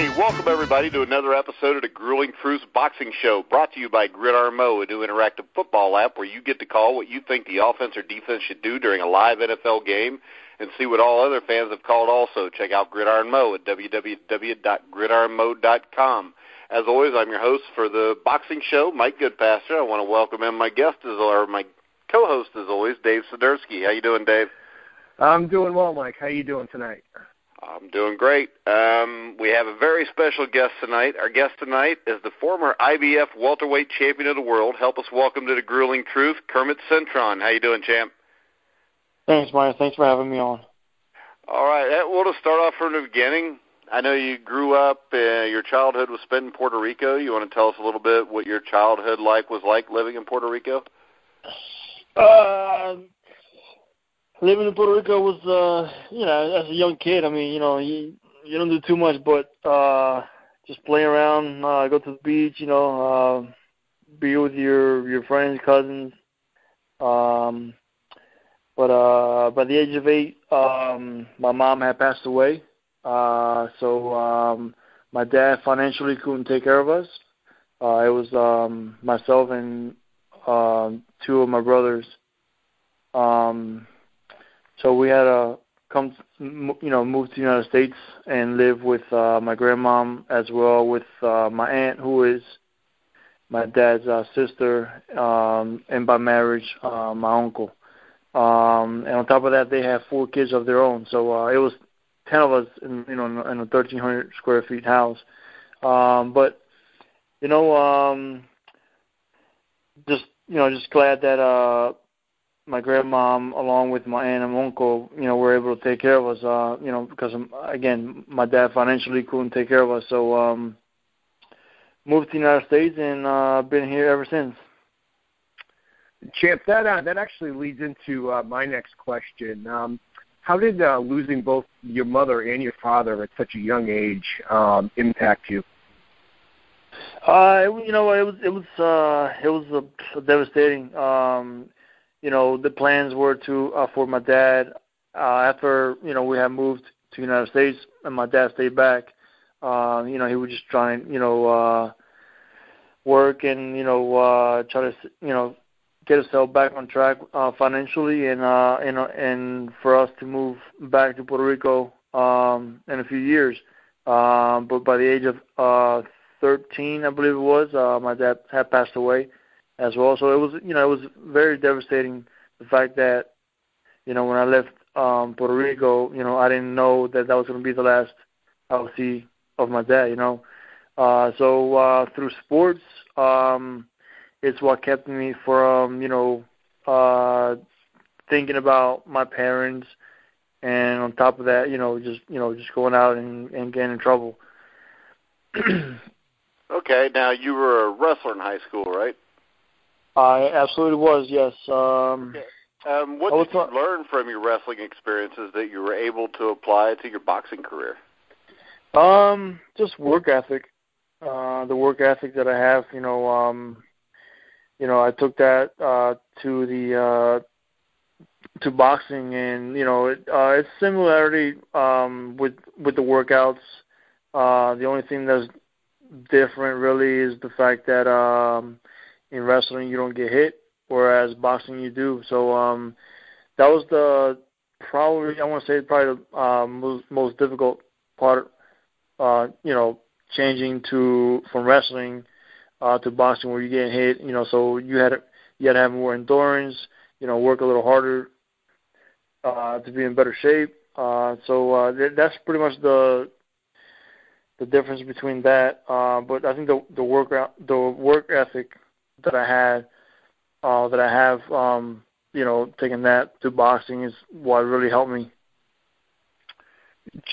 Hey, welcome everybody to another episode of the Grueling Truth Boxing Show, brought to you by Gridiron Mo, a new interactive football app where you get to call what you think the offense or defense should do during a live NFL game and see what all other fans have called also. Check out Gridiron Mo at www.gridironmo.com. As always, I'm your host for the boxing show, Mike Goodpasture. I want to welcome in my co-host as always, Dave Sidursky. How you doing, Dave? I'm doing well, Mike. How you doing tonight? I'm doing great. We have a very special guest tonight. Our guest tonight is the former IBF Welterweight Champion of the World. Help us welcome to the Grueling Truth, Kermit Cintron. How you doing, champ? Thanks, Mike. Thanks for having me on. All right. Well, to start off from the beginning, I know you grew up, your childhood was spent in Puerto Rico. You want to tell us a little bit what your childhood was like living in Puerto Rico? Living in Puerto Rico was, as a young kid, I mean, you don't do too much, but just play around, go to the beach, be with your friends, cousins. But by the age of 8, my mom had passed away. So my dad financially couldn't take care of us. It was myself and 2 of my brothers. So we had to move to the United States and live with my grandmom as well, with my aunt, who is my dad's sister, and by marriage, my uncle. And on top of that, they have 4 kids of their own. So it was 10 of us in a 1,300 square feet house. Just glad that my grandmom, along with my aunt and uncle, were able to take care of us, because, again, my dad financially couldn't take care of us. So moved to the United States and been here ever since. Champ, that actually leads into my next question. How did losing both your mother and your father at such a young age impact you? It was devastating. The plans were to for my dad after we had moved to the United States and my dad stayed back. He was just trying work and try to get himself back on track financially and for us to move back to Puerto Rico in a few years. But by the age of 13, I believe it was, my dad had passed away as well. So it was very devastating, the fact that, when I left Puerto Rico, I didn't know that was going to be the last I would see of my dad, So through sports, it's what kept me from, thinking about my parents, and on top of that, just going out and getting in trouble. Okay, now you were a wrestler in high school, right? I absolutely was, yes. What did you learn from your wrestling experiences that you were able to apply to your boxing career? Just work ethic. The work ethic that I have, I took that to boxing, and it's similarity with the workouts. The only thing that's different really is the fact that in wrestling you don't get hit, whereas boxing you do. So that was the probably the most difficult part. Changing from wrestling to boxing, where you get hit. So you had to have more endurance. Work a little harder to be in better shape. So that's pretty much the difference between that. But I think the work ethic that I had, that I have, taking that to boxing is what really helped me.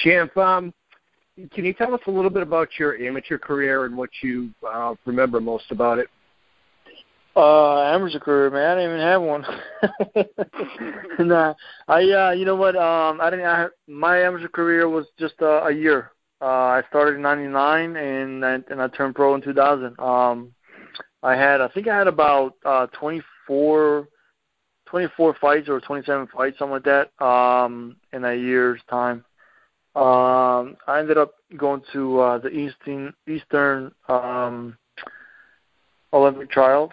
Champ, can you tell us a little bit about your amateur career and what you remember most about it? Amateur career, man. I didn't even have one. Nah, my amateur career was just a year. I started in '99 and I turned pro in 2000. I think I had about 24 fights or 27 fights, something like that, in a year's time. I ended up going to the Eastern Olympic trials,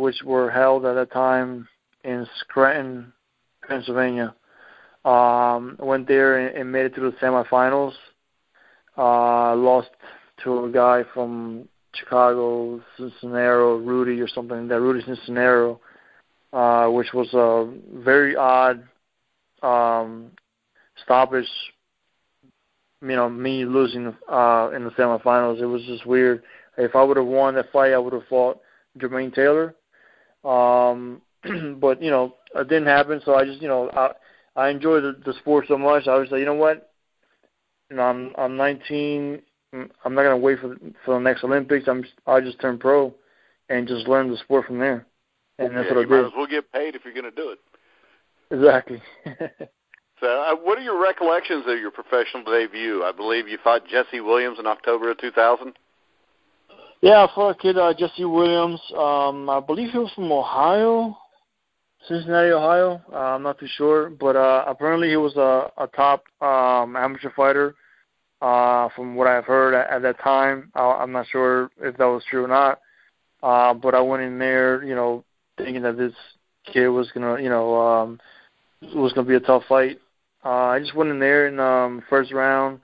which were held at that time in Scranton, Pennsylvania. Went there and made it to the semifinals. Lost to a guy from Chicago, Cincinnati, Rudy or something, that Rudy Cincinnati, which was a very odd stoppage. Me losing in the semifinals. It was just weird. If I would have won that fight, I would have fought Jermaine Taylor. But, it didn't happen, so I just, I enjoy the sport so much. I was like, you know what? I'm 19. I'm not going to wait for the next Olympics. I just turn pro and just learn the sport from there. And that's what I did. You might as well get paid if you're going to do it. Exactly. So, what are your recollections of your professional debut? I believe you fought Jesse Williams in October of 2000. Yeah, I fought a kid, Jesse Williams. I believe he was from Ohio, Cincinnati, Ohio. I'm not too sure, but apparently he was a top amateur fighter. From what I've heard at that time, I'm not sure if that was true or not. But I went in there, thinking that this kid was gonna, was gonna be a tough fight. I just went in there in first round.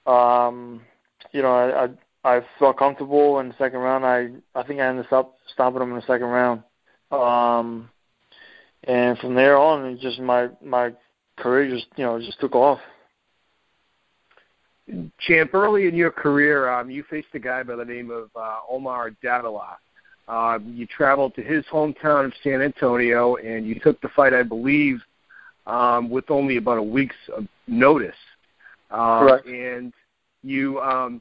I felt comfortable in the second round. I think I ended up stopping him in the second round. And from there on, it just my career just took off. Champ, early in your career, you faced a guy by the name of Omar Davila. You traveled to his hometown of San Antonio, and you took the fight, I believe, with only about a week's notice. Correct. And you, I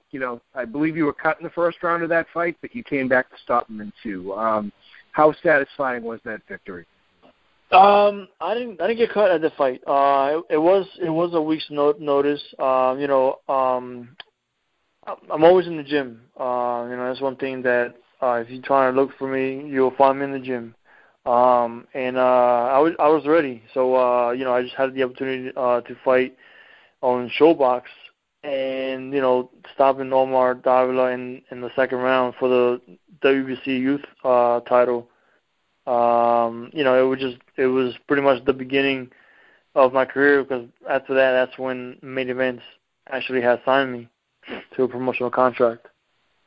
believe you were cut in the first round of that fight, but you came back to stop him in two. How satisfying was that victory? I didn't get cut at the fight. It was a week's notice. I'm always in the gym. That's one thing that if you're trying to look for me, you'll find me in the gym. And I was ready. So I just had the opportunity to fight on Showbox, and stopping Omar Davila in the second round for the WBC Youth title. It was pretty much the beginning of my career, because after that's when Main Events actually had signed me to a promotional contract.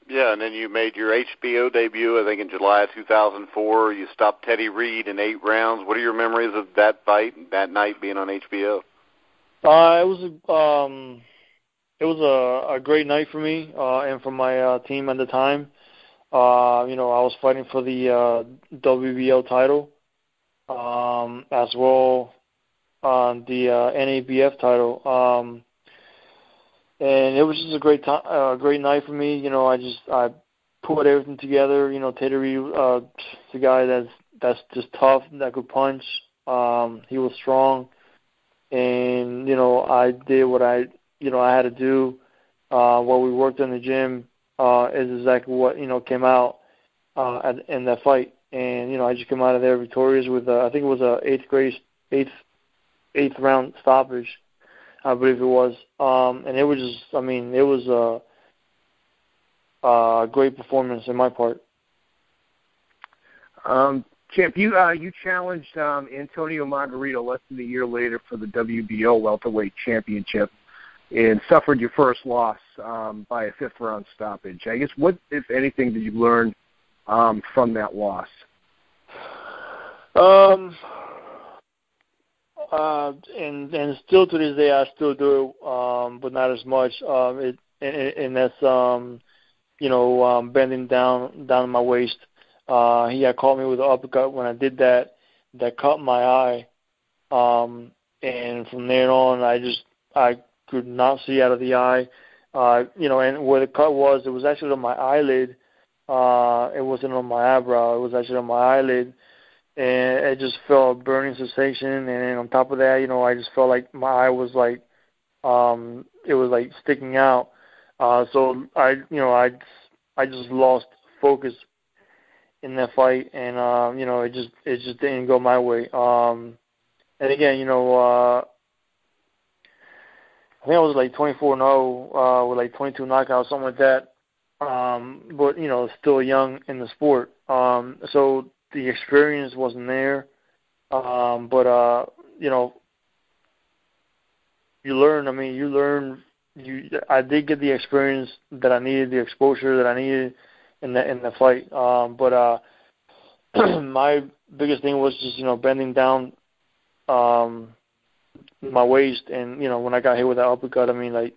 Yeah, and then you made your HBO debut, I think, in July of 2004. You stopped Teddy Reed in 8 rounds. What are your memories of that fight, that night being on HBO? It was a great night for me and for my team at the time. I was fighting for the WBO title, as well the NABF title, and it was just a great great night for me. I put everything together. Teddy Reed, the guy that's just tough, that could punch. He was strong, and I did what I had to do. What we worked in the gym is exactly what came out in that fight, and I just came out of there victorious with I think it was a eighth round stoppage, I believe it was, and it was just it was a great performance in my part. Champ, you challenged Antonio Margarito less than a year later for the WBO Welterweight Championship, and suffered your first loss by a 5th round stoppage. I guess what, if anything, did you learn from that loss? And still to this day, I still do it, but not as much. And that's bending down my waist. He had caught me with an uppercut when I did that. That cut my eye, and from there on, I could not see out of the eye. And where the cut was, it was actually on my eyelid. It wasn't on my eyebrow. It was actually on my eyelid. And it just felt a burning sensation. And on top of that, I just felt like my eye was like, it was like sticking out. So I just lost focus in that fight. And, it just didn't go my way. And again, I think I was like 24-0 with like 22 knockouts, something like that. But still young in the sport. So the experience wasn't there. But you learn. I mean, you learn. I did get the experience that I needed, the exposure that I needed in the fight. But my biggest thing was just bending down my waist, and when I got hit with that uppercut, I mean, like,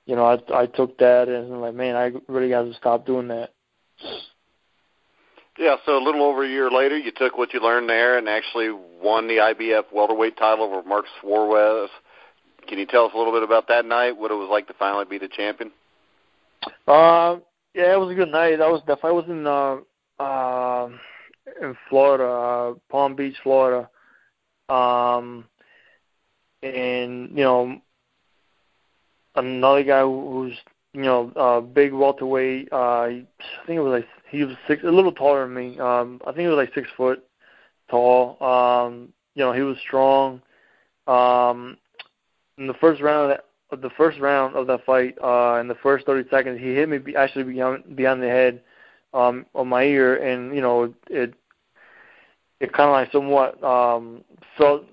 I took that and I'm like, man, I really got to stop doing that. Yeah, so a little over a year later, you took what you learned there and actually won the IBF welterweight title over Mark Suarez. Can you tell us a little bit about that night, what it was like to finally be the champion? Yeah, it was a good night. The fight was in Florida, Palm Beach, Florida. And another guy who's big welterweight. I think it was like he was a little taller than me. I think he was like 6 foot tall. He was strong. In the first round of that fight, in the first 30 seconds, he hit me actually behind the head on my ear, and it kind of like somewhat felt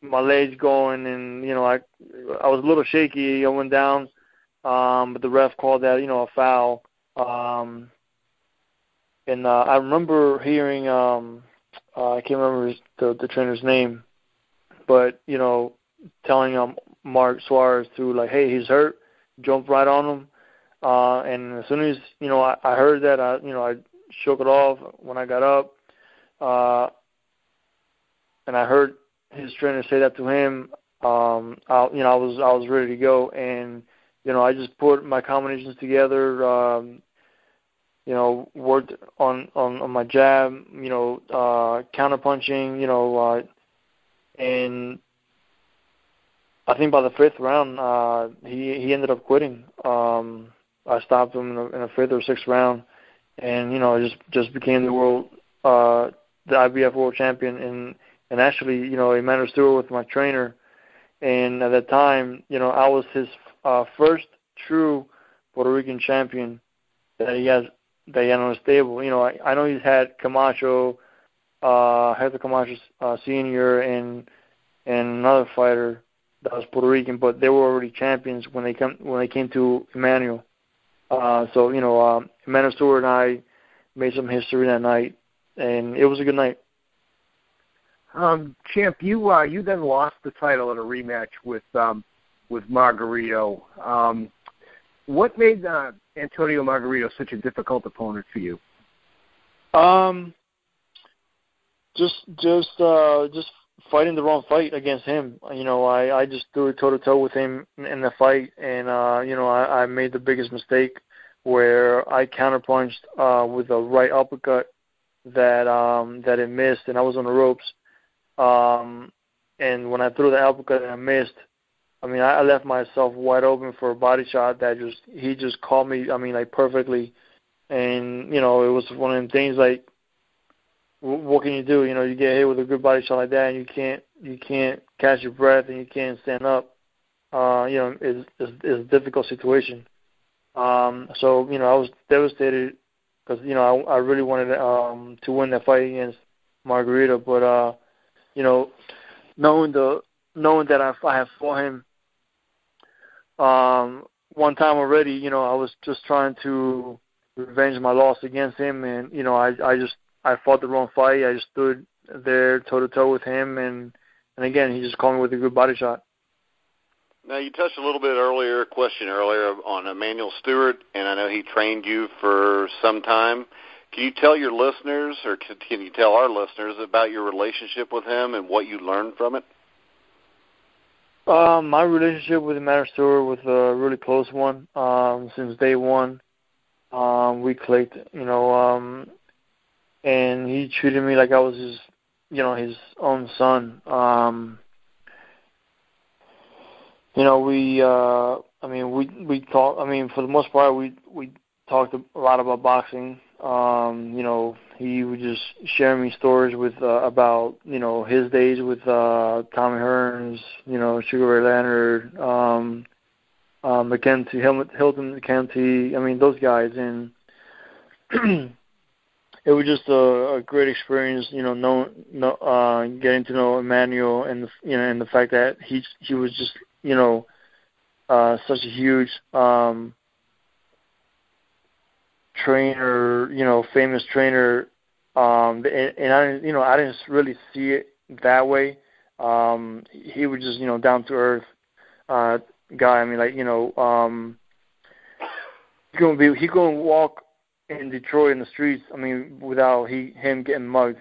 my legs going, and I was a little shaky. I went down, but the ref called that a foul. And I remember hearing I can't remember the trainer's name, but telling Mark Suarez to, like, hey, he's hurt, jump right on him. And as soon as I heard that, I shook it off when I got up, and I heard his trainer say that to him. I was ready to go, and I just put my combinations together. Worked on my jab, counter punching, and I think by the 5th round, he ended up quitting. I stopped him in the 5th or 6th round, and just became the IBF world champion, and actually, Emmanuel Stewart was my trainer, and at that time, I was his first true Puerto Rican champion that he had on his stable. I know he's had Camacho, Hector Camacho Sr. and another fighter that was Puerto Rican, but they were already champions when they came to Emmanuel. So Emmanuel Stewart and I made some history that night, and it was a good night. Champ, you then lost the title in a rematch with Margarito. What made Antonio Margarito such a difficult opponent for you? Just fighting the wrong fight against him. I just threw it toe-to-toe with him in the fight, and I made the biggest mistake where I counterpunched with a right uppercut that it missed, and I was on the ropes. And when I threw the uppercut and I missed, I left myself wide open for a body shot that he just caught me, like, perfectly. And, it was one of them things, like, what can you do? You get hit with a good body shot like that, and you can't catch your breath, and you can't stand up. It's a difficult situation. So I was devastated because I really wanted to win that fight against Margarito, but knowing that I have fought him one time already, I was just trying to revenge my loss against him, and I fought the wrong fight. I just stood there toe-to-toe with him, and again, he just called me with a good body shot. Now, you touched a little bit question earlier on Emmanuel Stewart, and I know he trained you for some time. Can you tell your listeners, or can you tell our listeners about your relationship with him and what you learned from it? My relationship with Emmanuel Stewart was a really close one. Since day one, we clicked, and he treated me like I was his own son. We talked. For the most part, we talked a lot about boxing. He would just share me stories about his days with Tommy Hearns, Sugar Ray Leonard, McKenzie, Hilton McKenzie. I mean, those guys, and it was just a great experience. You know, getting to know Emmanuel, and and the fact that he was just such a huge trainer, famous trainer. And I didn't really see it that way. He was just, down to earth guy. I mean, like, he couldn't walk in Detroit in the streets. I mean, without him getting mugged.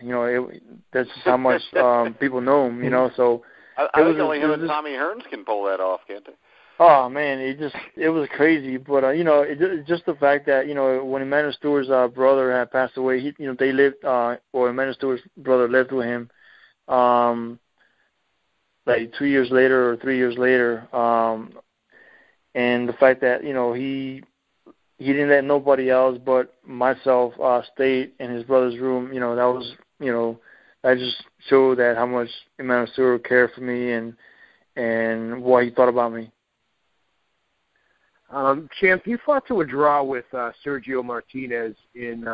That's just how much people know him. So I think only him and Tommy Hearns can pull that off, can't they? Oh man, it was crazy. But just the fact that when Emmanuel Stewart's brother had passed away, they lived, or Emmanuel Stewart's brother lived with him, like 2 years later or 3 years later, and the fact that he didn't let nobody else but myself stay in his brother's room. That was that just showed that how much Emmanuel Stewart cared for me and what he thought about me. Champ, you fought to a draw with Sergio Martinez in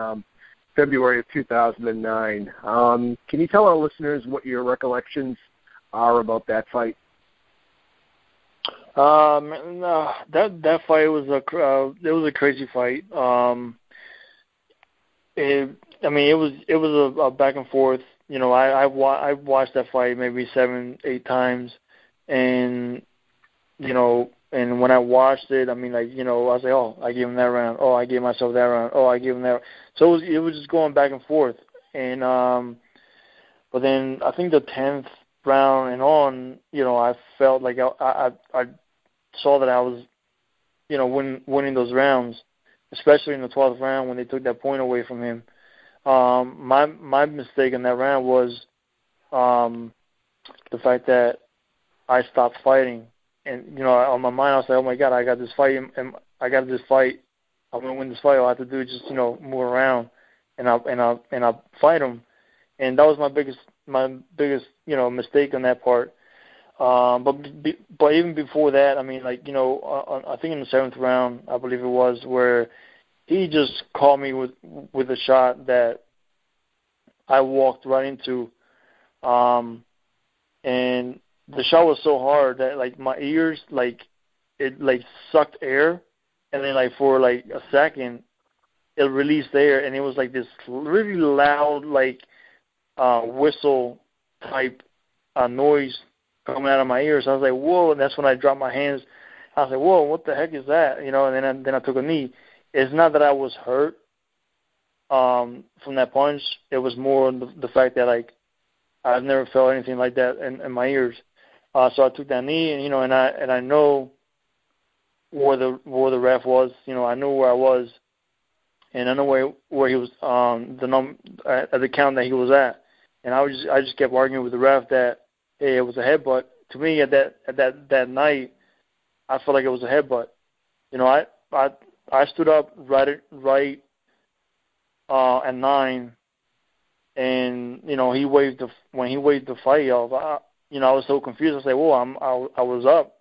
February of 2009. Can you tell our listeners what your recollections are about that fight? That fight was a crazy fight. It was a back and forth. I've watched that fight maybe 7-8 times, and and when I watched it, I mean, like, I was like, oh, I gave him that round. Oh, I gave myself that round. Oh, I gave him that. So it was just going back and forth. And but then I think the 10th round and on, I felt like I saw that I was, winning those rounds, especially in the 12th round when they took that point away from him. My mistake in that round was the fact that I stopped fighting. And, on my mind, I was like, oh, my God, I got this fight. And I got this fight. I'm going to win this fight. All I have to do is just, move around and I'll fight him. And that was my biggest, mistake on that part. But even before that, I mean, like, I think in the 7th round, I believe it was, where he just caught me with a shot that I walked right into. And the shot was so hard that, like, my ears, like, it, like, sucked air. And then, like, for, like, a second, it released air. And it was, like, this really loud, like, whistle type noise coming out of my ears. I was like, whoa. And that's when I dropped my hands. I was like, whoa, what the heck is that? And then I took a knee. It's not that I was hurt from that punch. It was more the fact that, like, I've never felt anything like that in my ears. So I took that knee, and and I know where the ref was. I knew where I was, and I know where he was at the count that he was at. And I just kept arguing with the ref that, hey, it was a headbutt. To me, at that night, I felt like it was a headbutt. I stood up right at 9, and when he waved the fight off. I was so confused. I was like, "Whoa!" I was up,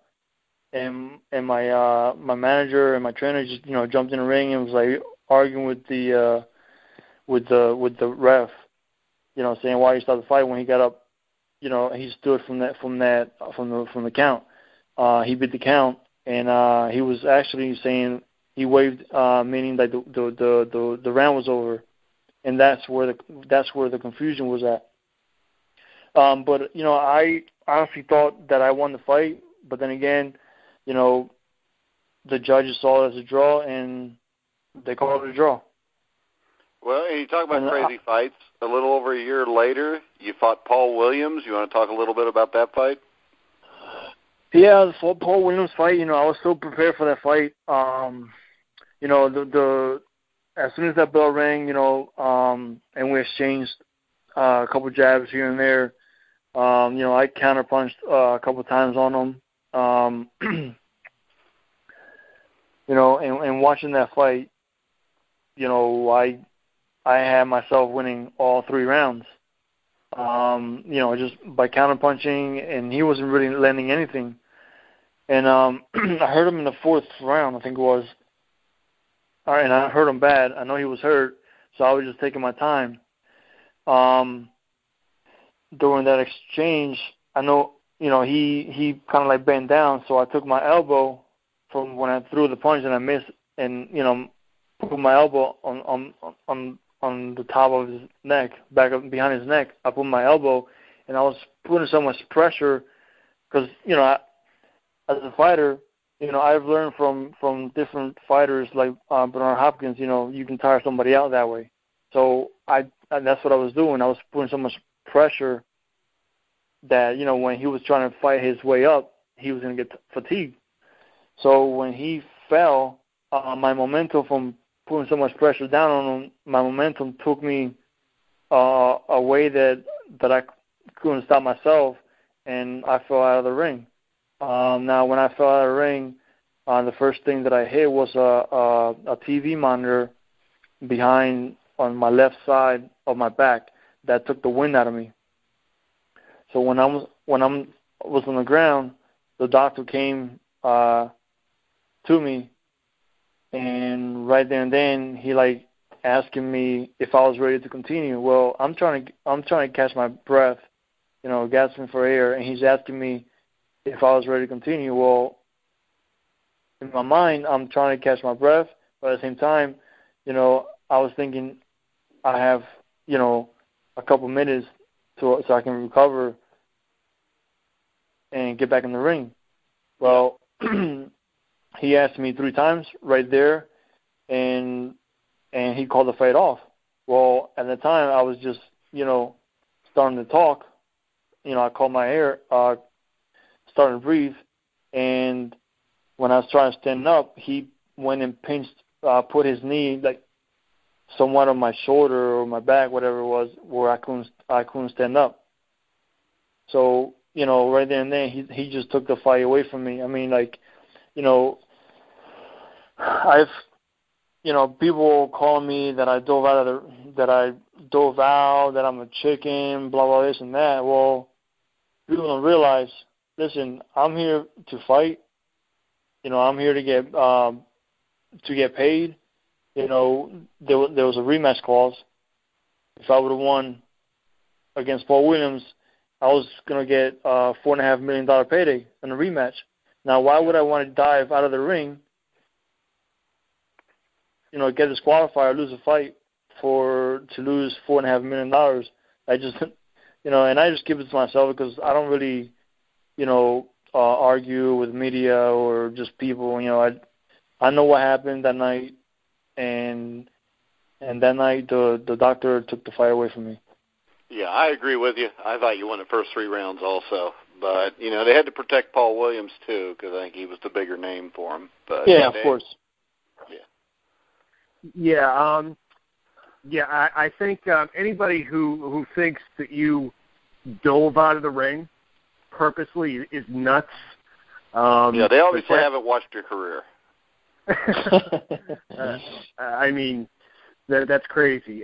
and my manager and my trainer just jumped in the ring and was like arguing with the ref, saying why he stopped the fight when he got up. He stood from the count. He beat the count, and he was actually saying he waved, meaning that the round was over, and that's where the confusion was at. But I honestly thought that I won the fight, but then again, the judges saw it as a draw, and they called it a draw. Well, and you talk about crazy fights. A little over a year later, you fought Paul Williams. You want to talk a little bit about that fight? Yeah, the Paul Williams fight. I was so prepared for that fight. As soon as that bell rang, and we exchanged a couple jabs here and there. I counterpunched a couple times on him. And watching that fight, I had myself winning all 3 rounds. Just by counterpunching, and he wasn't really landing anything. And I heard him in the 4th round, I think it was. And I hurt him bad. I know he was hurt, so I was just taking my time. During that exchange, I know, he kind of like bent down, so I took my elbow from when I threw the punch and I missed, and put my elbow on the top of his neck, back up behind his neck. I put my elbow, and I was putting so much pressure because as a fighter, I've learned from different fighters like Bernard Hopkins. You can tire somebody out that way. So that's what I was doing. I was putting so much pressure that when he was trying to fight his way up, he was going to get fatigued. So when he fell, my momentum from putting so much pressure down on him, my momentum took me a way that I couldn't stop myself, and I fell out of the ring. Now, when I fell out of the ring, the first thing that I hit was a TV monitor behind on my left side of my back that took the wind out of me. So when I was on the ground, the doctor came to me, and right there and then he asking me if I was ready to continue. Well, I'm trying to catch my breath, gasping for air, and he's asking me if I was ready to continue. Well, in my mind, I'm trying to catch my breath, but at the same time, I was thinking I have, a couple minutes so I can recover and get back in the ring. Well, he asked me 3 times right there, and he called the fight off. Well, at the time, I was just, starting to talk. I called my air, starting to breathe, and when I was trying to stand up, he went and put his knee somewhat on my shoulder or my back, whatever it was, where I couldn't stand up. So, right there and then, he just took the fight away from me. I mean, people call me that I dove out, that I'm a chicken, blah, blah, this and that. Well, people don't realize, listen, I'm here to fight. I'm here to get paid. There was a rematch clause. If I would have won against Paul Williams, I was going to get a $4.5 million payday in a rematch. Now, why would I want to dive out of the ring, get disqualified or lose a fight to lose $4.5 million? I just, and I just keep it to myself because I don't really, argue with media or just people. I know what happened that night, and that night the doctor took the fight away from me. Yeah, I agree with you. I thought you won the first 3 rounds also. But, they had to protect Paul Williams, too, because I think he was the bigger name for him. But yeah, of course. Yeah. I think anybody who thinks that you dove out of the ring purposely is nuts. They obviously haven't watched your career. I mean, that's crazy.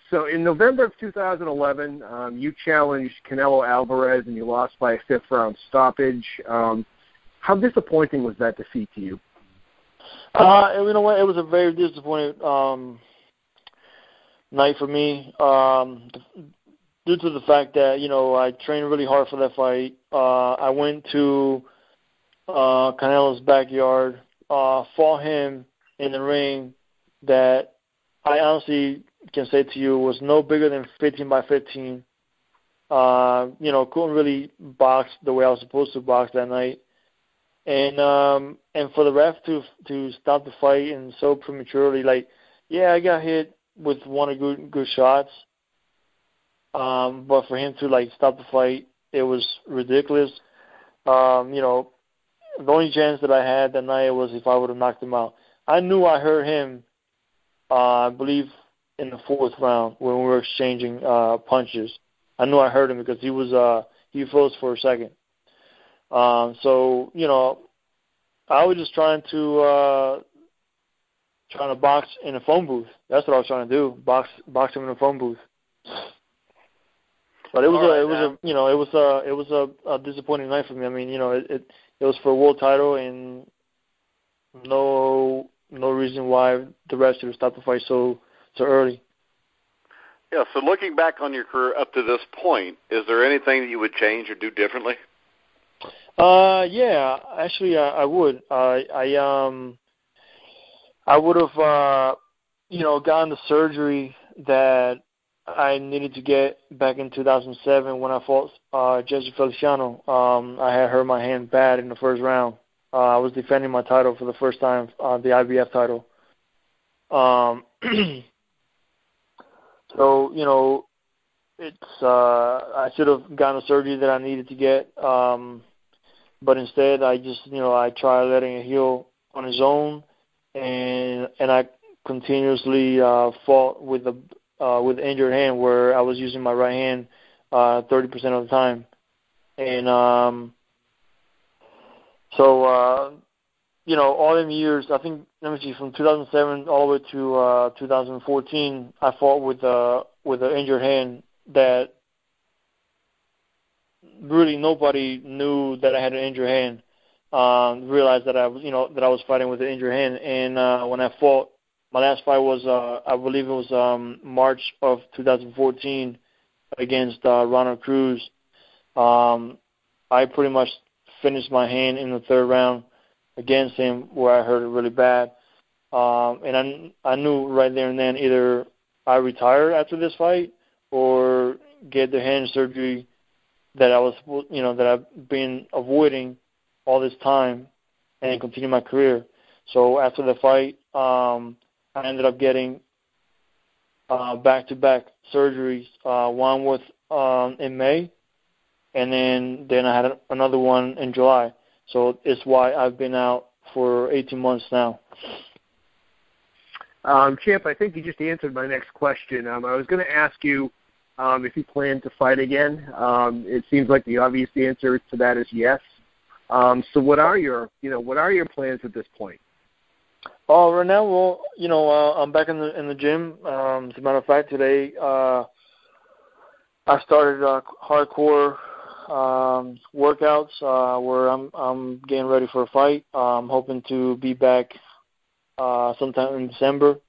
So in November of 2011, you challenged Canelo Alvarez and you lost by a 5th-round stoppage. How disappointing was that defeat to you? You know what? It was a very disappointing night for me due to the fact that, I trained really hard for that fight. I went to Canelo's backyard, fought him in the ring that I honestly can say to you was no bigger than 15 by 15. Couldn't really box the way I was supposed to box that night. And for the ref to stop the fight and so prematurely, I got hit with one of good shots. But for him to stop the fight, it was ridiculous. The only chance that I had that night was if I would have knocked him out. I knew I hurt him, I believe, in the 4th round when we were exchanging punches. I knew I hurt him because he froze for a second. So, I was just trying to box in a phone booth. That's what I was trying to do, box him in a phone booth. But it was a disappointing night for me. I mean, it was for a world title, and no reason why the rest should have stopped the fight so early. Yeah, so looking back on your career up to this point, is there anything that you would change or do differently? Yeah, actually, I would. I would have, gotten the surgery that I needed to get back in 2007 when I fought Jesse Feliciano. I had hurt my hand bad in the first round. I was defending my title for the first time, the IBF title. So, I should have gotten the surgery that I needed to get. But instead, I just, I tried letting it heal on its own, and I continuously fought with injured hand, where I was using my right hand 30% of the time, and all them years, I think, from 2007 all the way to 2014, I fought with an injured hand that really nobody knew that I had an injured hand. Realized that I was fighting with an injured hand, and when I fought, my last fight was I believe it was March of 2014 against Ronald Cruz. I pretty much finished my hand in the third round against him, where I hurt it really bad, and I knew right there and then either I retire after this fight or get the hand surgery that that I've been avoiding all this time and continue my career. So after the fight, I ended up getting back-to-back surgeries. One was in May, and then I had another one in July. So it's why I've been out for 18 months now. Champ, I think you just answered my next question. I was going to ask you if you plan to fight again. It seems like the obvious answer to that is yes. So what are your plans at this point? Oh, right now, well, I'm back in the gym. As a matter of fact, today I started hardcore workouts where I'm getting ready for a fight. I'm hoping to be back sometime in December.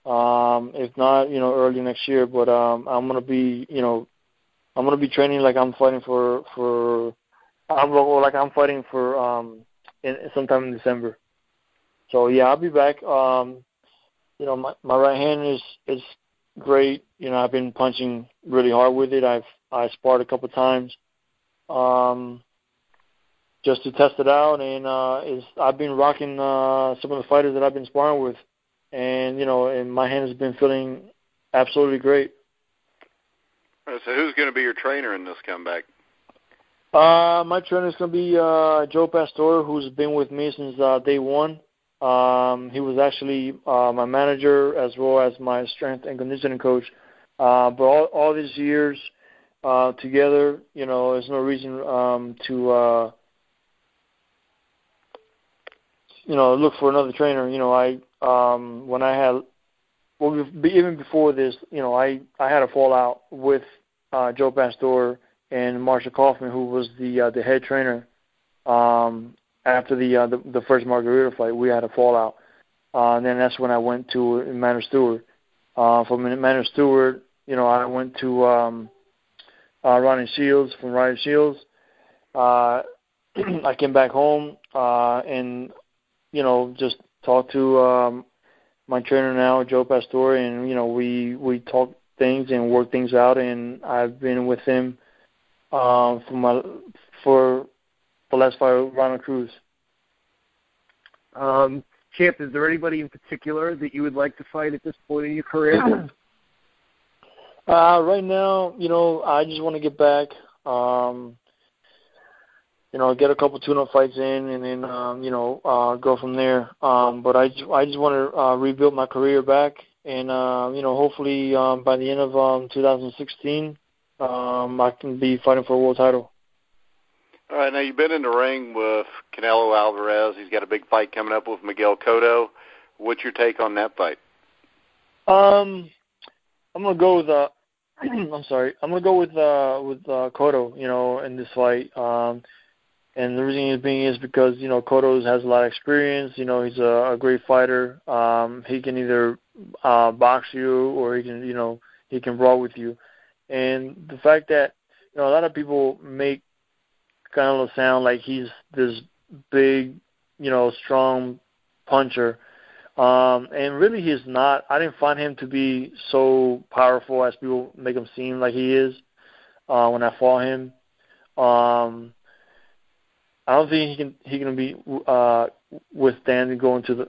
If not, early next year. But I'm gonna be training like I'm fighting for sometime in December. So yeah, I'll be back. My right hand is great. I've been punching really hard with it. I sparred a couple times, just to test it out, and I've been rocking some of the fighters that I've been sparring with, and and my hand has been feeling absolutely great. So who's going to be your trainer in this comeback? My trainer is going to be Joe Pastore, who's been with me since day one. He was actually my manager as well as my strength and conditioning coach. But all these years together, there's no reason to look for another trainer. Even before this, I had a fallout with Joe Pastore and Marshall Kaufman, who was the head trainer. After the first Margarita fight, we had a fallout. And then that's when I went to Emanuel Stewart. From Emanuel Stewart, I went to Ronnie Shields. From Ronnie Shields, I came back home and just talked to my trainer now, Joe Pastore, and we talked things and worked things out. And I've been with him for the last fight with Ronald Cruz. Champ, is there anybody in particular that you would like to fight at this point in your career? Right now, I just want to get back, get a couple tune-up fights in, and then, go from there. But I just want to rebuild my career back, and, hopefully by the end of 2016, I can be fighting for a world title. All right, now you've been in the ring with Canelo Alvarez. He's got a big fight coming up with Miguel Cotto. What's your take on that fight? I'm gonna go with I'm sorry. I'm gonna go with Cotto, in this fight. And the reason being is because Cotto has a lot of experience. He's a great fighter. He can either box you or he can brawl with you. And the fact that a lot of people make Canelo sound like he's this big, strong puncher. And really he's not. I didn't find him to be so powerful as people make him seem like he is when I fought him. I don't think he can be withstanding going to the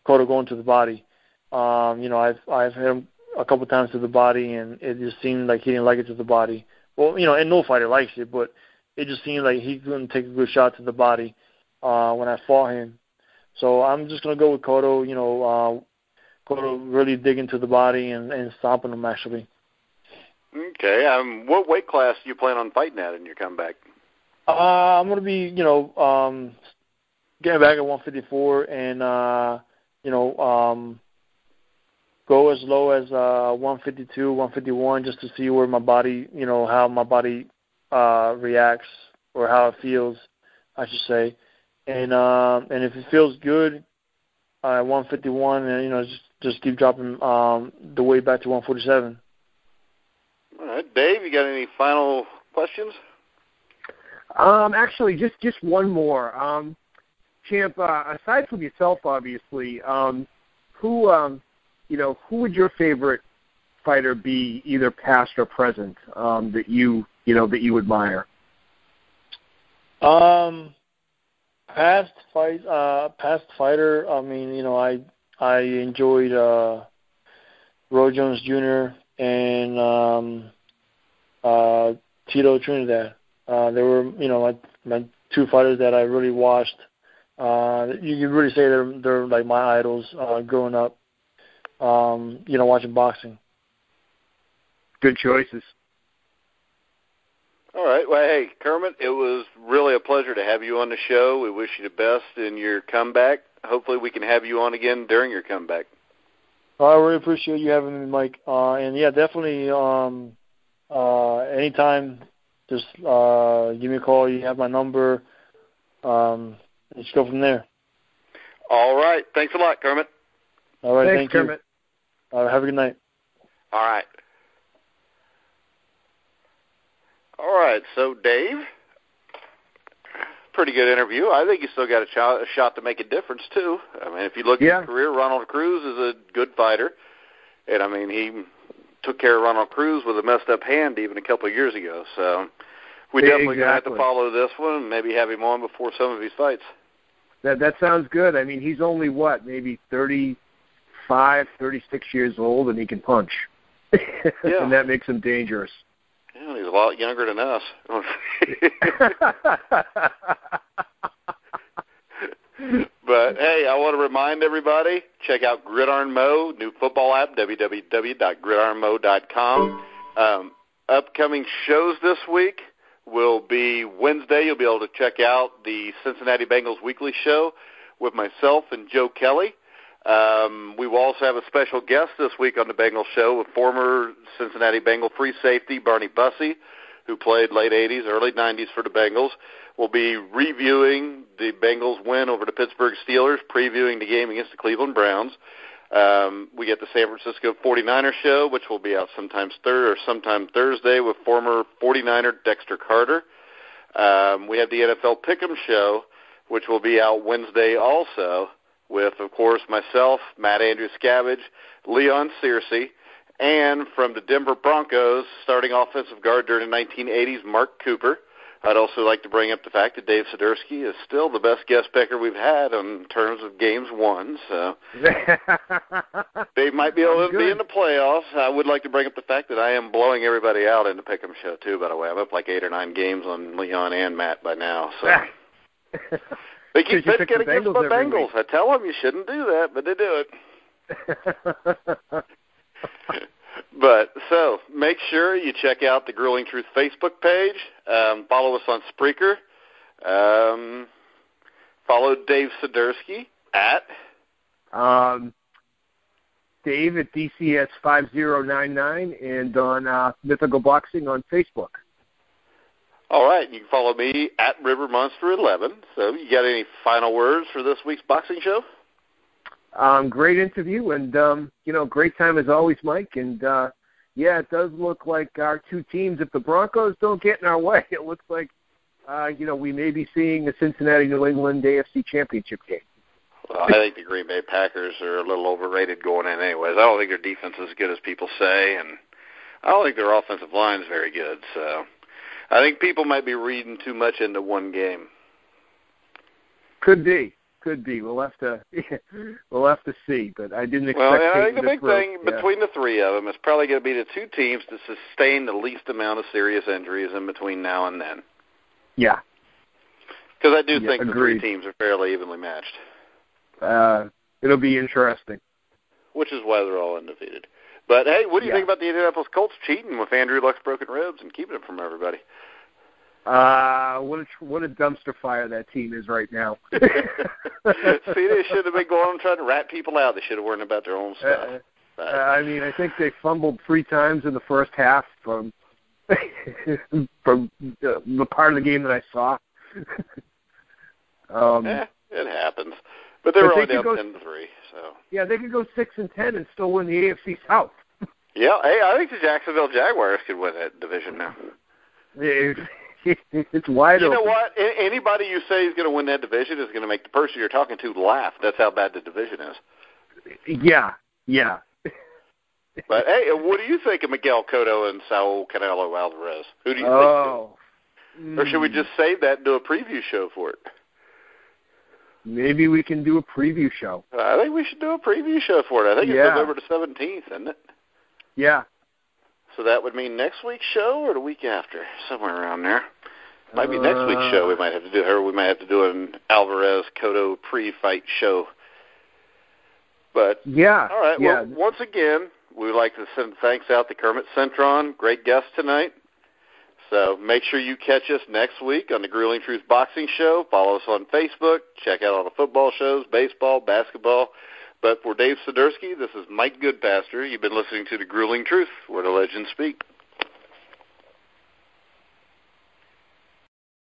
Cotto going to the body. I've hit him a couple of times to the body, and it just seemed like he didn't like it to the body. Well, and no fighter likes it, but it just seemed like he couldn't take a good shot to the body when I fought him. So I'm just gonna go with Cotto. Cotto really digging to the body and stomping him actually. Okay. What weight class do you plan on fighting at in your comeback? I'm going to be, getting back at 154 and, go as low as 152, 151 just to see where my body, how my body reacts or how it feels, I should say. And if it feels good at 151, and, just keep dropping the weight back to 147. All right. Dave, you got any final questions? Actually, just one more. Champ, aside from yourself, obviously, who would your favorite fighter be, either past or present, that you admire? Past fighter. I mean, I enjoyed Roy Jones Jr. and Tito Trinidad. They were, my two fighters that I really watched. You can really say they're like my idols growing up. Watching boxing. Good choices. All right. Well, hey, Kermit, it was really a pleasure to have you on the show. We wish you the best in your comeback. Hopefully we can have you on again during your comeback. I really appreciate you having me, Mike. And, yeah, definitely anytime, just give me a call. You have my number. Let's go from there. All right. Thanks a lot, Kermit. All right. Thanks, thank you. Kermit. Have a good night. All right. All right. So, Dave, pretty good interview. I think you still got a shot to make a difference, too. I mean, if you look at his career, Ronald Cruz is a good fighter. And, I mean, he took care of Ronald Cruz with a messed-up hand even a couple of years ago. So we definitely going to have to follow this one and maybe have him on before some of his fights. That sounds good. I mean, he's only, maybe 35, 36 years old, and he can punch. Yeah. And that makes him dangerous. Yeah, he's a lot younger than us. But, hey, I want to remind everybody, check out Gridiron Mo, new football app, www.gridironmo.com. Upcoming shows this week will be Wednesday. You'll be able to check out the Cincinnati Bengals Weekly Show with myself and Joe Kelly. We will also have a special guest this week on the Bengals Show with former Cincinnati Bengal free safety Barney Bussey, who played late 80s, early 90s for the Bengals. We'll be reviewing the Bengals win over the Pittsburgh Steelers, previewing the game against the Cleveland Browns. We get the San Francisco 49er show, which will be out sometime Thursday with former 49er Dexter Carter. We have the NFL Pick'em show, which will be out Wednesday also with, of course, myself, Matt Andrew Scavage, Leon Searcy, and from the Denver Broncos, starting offensive guard during the 1980s, Mark Cooper. I'd also like to bring up the fact that Dave Sidursky is still the best guest picker we've had in terms of games won. So Dave might be able to be in the playoffs. I would like to bring up the fact that I am blowing everybody out in the Pick'em show, too, by the way. I'm up like 8 or 9 games on Leon and Matt by now. So they keep getting against the Bengals. I tell them you shouldn't do that, but they do it. But, so, make sure you check out the Grueling Truth Facebook page. Follow us on Spreaker. Follow Dave Sidursky at? Dave at DCS5099 and on Mythical Boxing on Facebook. All right, you can follow me at RiverMonster11. So you got any final words for this week's boxing show? Great interview and, great time as always, Mike. And, it does look like our two teams, if the Broncos don't get in our way, it looks like, we may be seeing the Cincinnati-New England AFC Championship game. Well, I think the Green Bay Packers are a little overrated going in anyways. I don't think their defense is as good as people say, and I don't think their offensive line is very good. So I think people might be reading too much into one game. Could be. We'll have to see. But I didn't expect. Well, I think the big thing between the three of them is probably going to be the two teams to sustain the least amount of serious injuries in between now and then. Yeah. Because I do think agreed. The three teams are fairly evenly matched. It'll be interesting. Which is why they're all undefeated. But, hey, what do you think about the Indianapolis Colts cheating with Andrew Luck's broken ribs and keeping it from everybody? What a dumpster fire that team is right now. See, they should have been going and trying to rat people out. They should have worried about their own stuff. I think they fumbled 3 times in the first half from the part of the game that I saw. It happens. But they were only down 10-3. So. Yeah, they could go 6-10 and still win the AFC South. Yeah, hey, I think the Jacksonville Jaguars could win that division now. It's wide open. You know what? Anybody you say is going to win that division is going to make the person you're talking to laugh. That's how bad the division is. Yeah. But, hey, what do you think of Miguel Cotto and Saul Canelo Alvarez? Who do you think? Or should we just save that and do a preview show for it? Maybe we can do a preview show. I think we should do a preview show for it. I think it's November the 17th, isn't it? Yeah. So that would mean next week's show or the week after, somewhere around there. Might be next week's show. We might have to do, or we might have to do an Alvarez-Cotto pre-fight show. But all right. Yeah. Well, once again, we would like to send thanks out to Kermit Cintron. Great guest tonight. So make sure you catch us next week on the Grueling Truth Boxing Show. Follow us on Facebook. Check out all the football shows, baseball, basketball. But for Dave Sidursky, this is Mike Goodpaster. You've been listening to the Grueling Truth, where the legends speak.